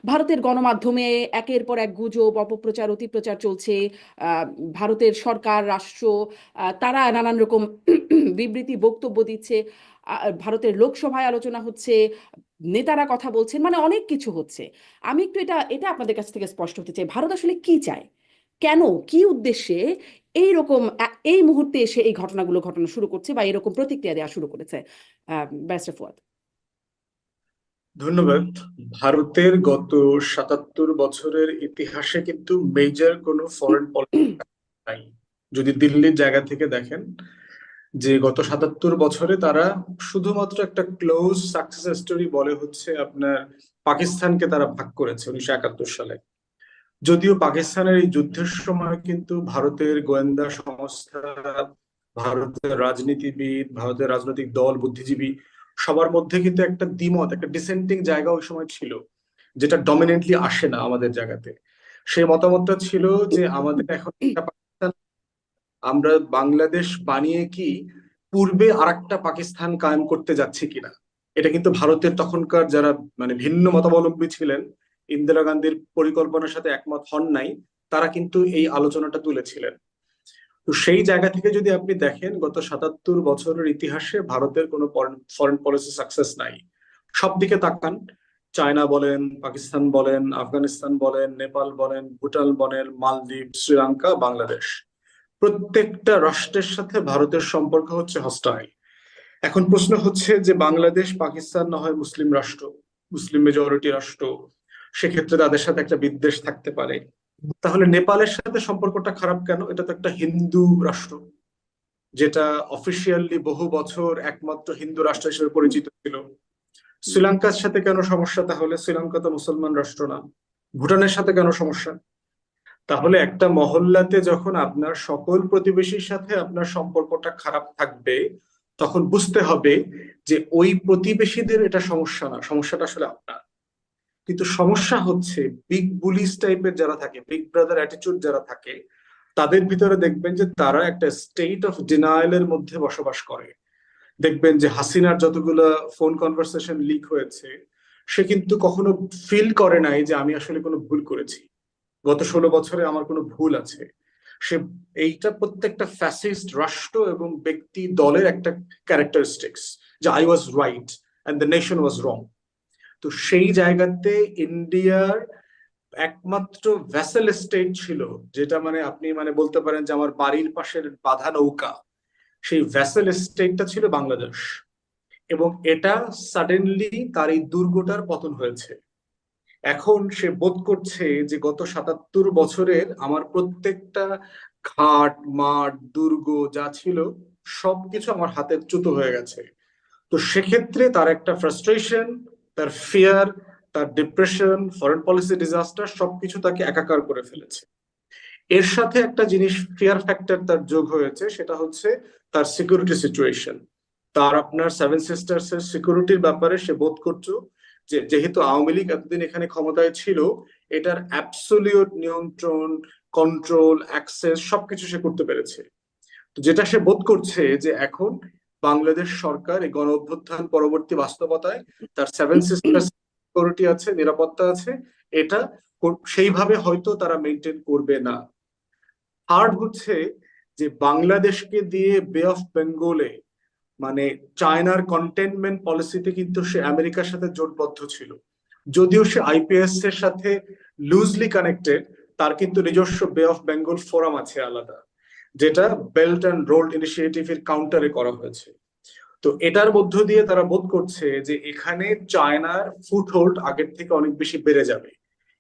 ভারতের গণমাধ্যমে একের পর এক গুজব, অপপ্রচার, অতিপ্রচার চলছে। আহ, ভারতের সরকার, রাষ্ট্র, তারা নানান রকম বিবৃতি, বক্তব্য দিচ্ছে। ভারতের লোকসভায় আলোচনা হচ্ছে, নেতারা কথা বলছেন, মানে অনেক কিছু হচ্ছে। আমি একটু এটা এটা আপনাদের কাছ থেকে স্পষ্ট হতে চাই, ভারত আসলে কি চায়, কেন, কি উদ্দেশ্যে এইরকম এই মুহূর্তে এসে এই ঘটনাগুলো ঘটানো শুরু করছে বা এরকম প্রতিক্রিয়া দেওয়া শুরু করেছে? ব্যারিস্টার ফুয়াদ। ধন্যবাদ। ভারতের গত ৭৭ বছরের ইতিহাসে কিন্তু মেজর কোনো ফরেন পলিসি নাই। যদি দিল্লির জায়গা থেকে দেখেন, যে গত ৭৭ বছরে তারা শুধুমাত্র একটা ক্লোজ সাকসেস স্টোরি বলে হচ্ছে আপনার পাকিস্তানকে তারা ভাগ করেছে ১৯৭১ সালে। যদিও পাকিস্তানের এই যুদ্ধের সময় কিন্তু ভারতের গোয়েন্দা সংস্থা, ভারতের রাজনীতিবিদ, ভারতের রাজনৈতিক দল, বুদ্ধিজীবী সবার মধ্যে কিন্তু একটা দ্বিমত, একটা ডিসেন্টিং জায়গা ওই সময় ছিল, যেটা ডমিনেন্টলি আসে না আমাদের জায়গাতে। সেই মতামতটা ছিল যে আমাদের এখন একটা পাকিস্তান, আমরা বাংলাদেশ বানিয়ে কি পূর্বে আরেকটা পাকিস্তান কায়েম করতে যাচ্ছি কিনা। এটা কিন্তু ভারতের তখনকার যারা মানে ভিন্ন মতাবলম্বী ছিলেন, ইন্দিরা গান্ধীর পরিকল্পনার সাথে একমত হন নাই, তারা কিন্তু এই আলোচনাটা তুলেছিলেন। তো সেই জায়গা থেকে যদি আপনি দেখেন, গত ৭৭ বছরের ইতিহাসে ভারতের কোনো ফরেন পলিসি সাকসেস নাই। সব দিকে তাকান, চায়না বলেন, পাকিস্তান বলেন, আফগানিস্তান বলেন, নেপাল বলেন, ভুটান বলেন, মালদ্বীপ, শ্রীলঙ্কা, বাংলাদেশ, প্রত্যেকটা রাষ্ট্রের সাথে ভারতের সম্পর্ক হচ্ছে হস্টাইল। এখন প্রশ্ন হচ্ছে যে বাংলাদেশ, পাকিস্তান না হয় মুসলিম রাষ্ট্র, মুসলিম মেজরিটি রাষ্ট্র, সেক্ষেত্রে তাদের সাথে একটা বিদ্বেষ থাকতে পারে। তাহলে নেপালের সাথে সম্পর্কটা খারাপ কেন? এটা তো একটা হিন্দু রাষ্ট্র, যেটা অফিসিয়ালি বহু বছর একমাত্র হিন্দু রাষ্ট্র হিসেবে পরিচিত ছিল। শ্রীলঙ্কার সাথে কেন সমস্যা? তাহলে শ্রীলঙ্কা তো মুসলমান রাষ্ট্র না। ভুটানের সাথে কেন সমস্যা? তাহলে একটা মহল্লাতে যখন আপনার সকল প্রতিবেশীর সাথে আপনার সম্পর্কটা খারাপ থাকবে, তখন বুঝতে হবে যে ওই প্রতিবেশীদের এটা সমস্যা না, সমস্যাটা আসলে আপনার। কিন্তু সমস্যা হচ্ছে বিগ বুলিস টাইপের যারা থাকে, বিগ ব্রাদার অ্যাটিটিউড যারা থাকে, তাদের ভিতরে দেখবেন যে তারা একটা স্টেট অফ ডিনায়ালের মধ্যে বসবাস করে। দেখবেন যে হাসিনার যতগুলো ফোন কনভারসেশন লিক হয়েছে, সে কিন্তু কখনো ফিল করে নাই যে আমি আসলে কোনো ভুল করেছি, গত ১৬ বছরে আমার কোনো ভুল আছে। সে এইটা প্রত্যেকটা ফ্যাসিস্ট রাষ্ট্র এবং ব্যক্তি দলের একটা ক্যারেক্টারিস্টিক্স, যে I was right and the nation was wrong. তো সেই জায়গাতে ইন্ডিয়ার একমাত্র ভ্যাসেল স্টেট ছিল, যেটা মানে আপনি মানে বলতে পারেন যে আমার বাড়ির পাশের বাঁধা নৌকা, সেই ভ্যাসেল স্টেটটা ছিল বাংলাদেশ। এবং এটা সাডেনলি তার এই দুর্গটার পতন হয়েছে। এখন সে বোধ করছে যে গত ৭৭ বছরের আমার প্রত্যেকটা ঘাট, মাঠ, দুর্গ যা ছিল সবকিছু আমার হাতের চ্যুত হয়ে গেছে। তো সেক্ষেত্রে তার একটা ফ্রাস্ট্রেশন, তার ফিয়ার, তার ডিপ্রেশন, ফরেন পলিসি ডিজাস্টার সবকিছু তাকে একাকার করে ফেলেছে। এর সাথে একটা জিনিস ফিয়ার ফ্যাক্টর তার যোগ হয়েছে, সেটা হচ্ছে তার সিকিউরিটি সিচুয়েশন। তার আপনার সেভেন সিস্টার্স এর সিকিউরিটির ব্যাপারে সে বোধ করছো যে যেহেতু আওয়ামী লীগ এতদিন এখানে ক্ষমতায় ছিল, এটার অ্যাবসোলিউট নিয়ন্ত্রণ, কন্ট্রোল, অ্যাক্সেস সবকিছু সে করতে পেরেছে। তো যেটা সে বোধ করছে যে এখন বাংলাদেশ সরকার এই গণ অভ্যুত্থান পরবর্তী বাস্তবতায় তার সেভেন সিস্টার্স সিকিউরিটি আছে, নিরাপত্তা আছে, এটা সেইভাবে হয়তো তারা মেনটেন করবে না। থার্ড হচ্ছে যে বাংলাদেশকে দিয়ে বে অফ বেঙ্গলে মানে চায়নার কন্টেনমেন্ট পলিসিতে কিন্তু সে আমেরিকার সাথে জোটবদ্ধ ছিল। যদিও সে আইপিএস এর সাথে লুজলি কানেক্টেড, তার কিন্তু নিজস্ব বে অফ বেঙ্গল ফোরাম আছে আলাদা, যেটা বেল্ট অ্যান্ড রোড ইনিশিয়েটিভ এর কাউন্টারে করা হয়েছে। তো এটার মধ্য দিয়ে তারা বোধ করছে যে এখানে চায়নার ফুটহোল্ড আগের থেকে অনেক বেশি বেড়ে যাবে,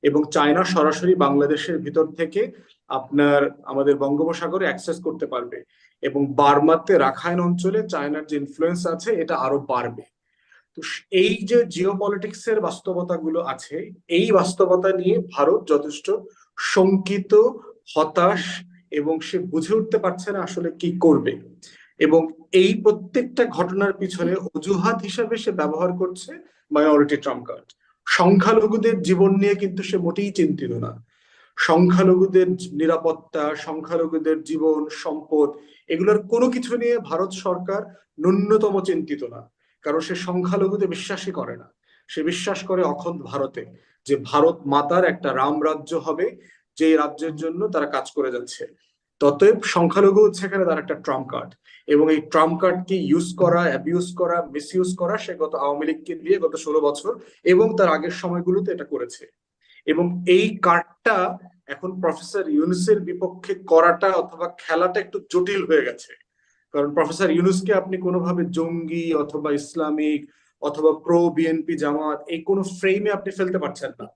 এবং চায়না সরাসরি বাংলাদেশের ভিতর থেকে আপনার আমাদের বঙ্গোপসাগরে অ্যাক্সেস করতে পারবে, এবং বার্মাতে রাখাইন অঞ্চলে চায়নার যে ইনফ্লুয়েন্স আছে এটা আরো বাড়বে। তো এই যে জিওপলিটিক্স এর বাস্তবতা গুলো আছে, এই বাস্তবতা নিয়ে ভারত যথেষ্ট শঙ্কিত, হতাশ, এবং সে বুঝে উঠতে পারছে না আসলে কি করবে। এবং এই প্রত্যেকটা ঘটনার পিছনে অজুহাত হিসাবে সে ব্যবহার করছে মাইনরিটি ট্রাম্প কার্ড। সংখ্যালঘুদের জীবন নিয়ে কিন্তু সে মোটেই চিন্তিত না। সংখ্যালঘুদের নিরাপত্তা, সংখ্যালঘুদের জীবন, সম্পদ, এগুলোর কোনো কিছু নিয়ে ভারত সরকার ন্যূনতম চিন্তিত না। কারণ সে সংখ্যালঘুতে বিশ্বাসই করে না, সে বিশ্বাস করে অখণ্ড ভারতে। যে ভারত মাতার একটা রাম রাজ্য হবে, যে রাজ্যের জন্য তারা কাজ করে যাচ্ছে। ততএব সংখ্যালঘু হচ্ছে এখানে তার একটা ট্রাম্প কার্ড, এবং এই ট্রাম্প কার্ডকে ইউজ করা, অ্যাবিউজ করা, মিসইউজ করা সে গত আওয়ামী লীগকে দিয়ে গত 16 বছর এবং তার আগের সময়গুলোতে এটা করেছে। এবং এই কার্ডটা এখন প্রফেসর ইউনূসের বিপক্ষে করাটা অথবা খেলাটা একটু জটিল হয়ে গেছে। কারণ প্রফেসর ইউনূসকে আপনি কোনোভাবে জঙ্গি অথবা ইসলামিক অথবা প্রো বিএনপি জামাত এই কোনো ফ্রেমে আপনি ফেলতে পারছেন না।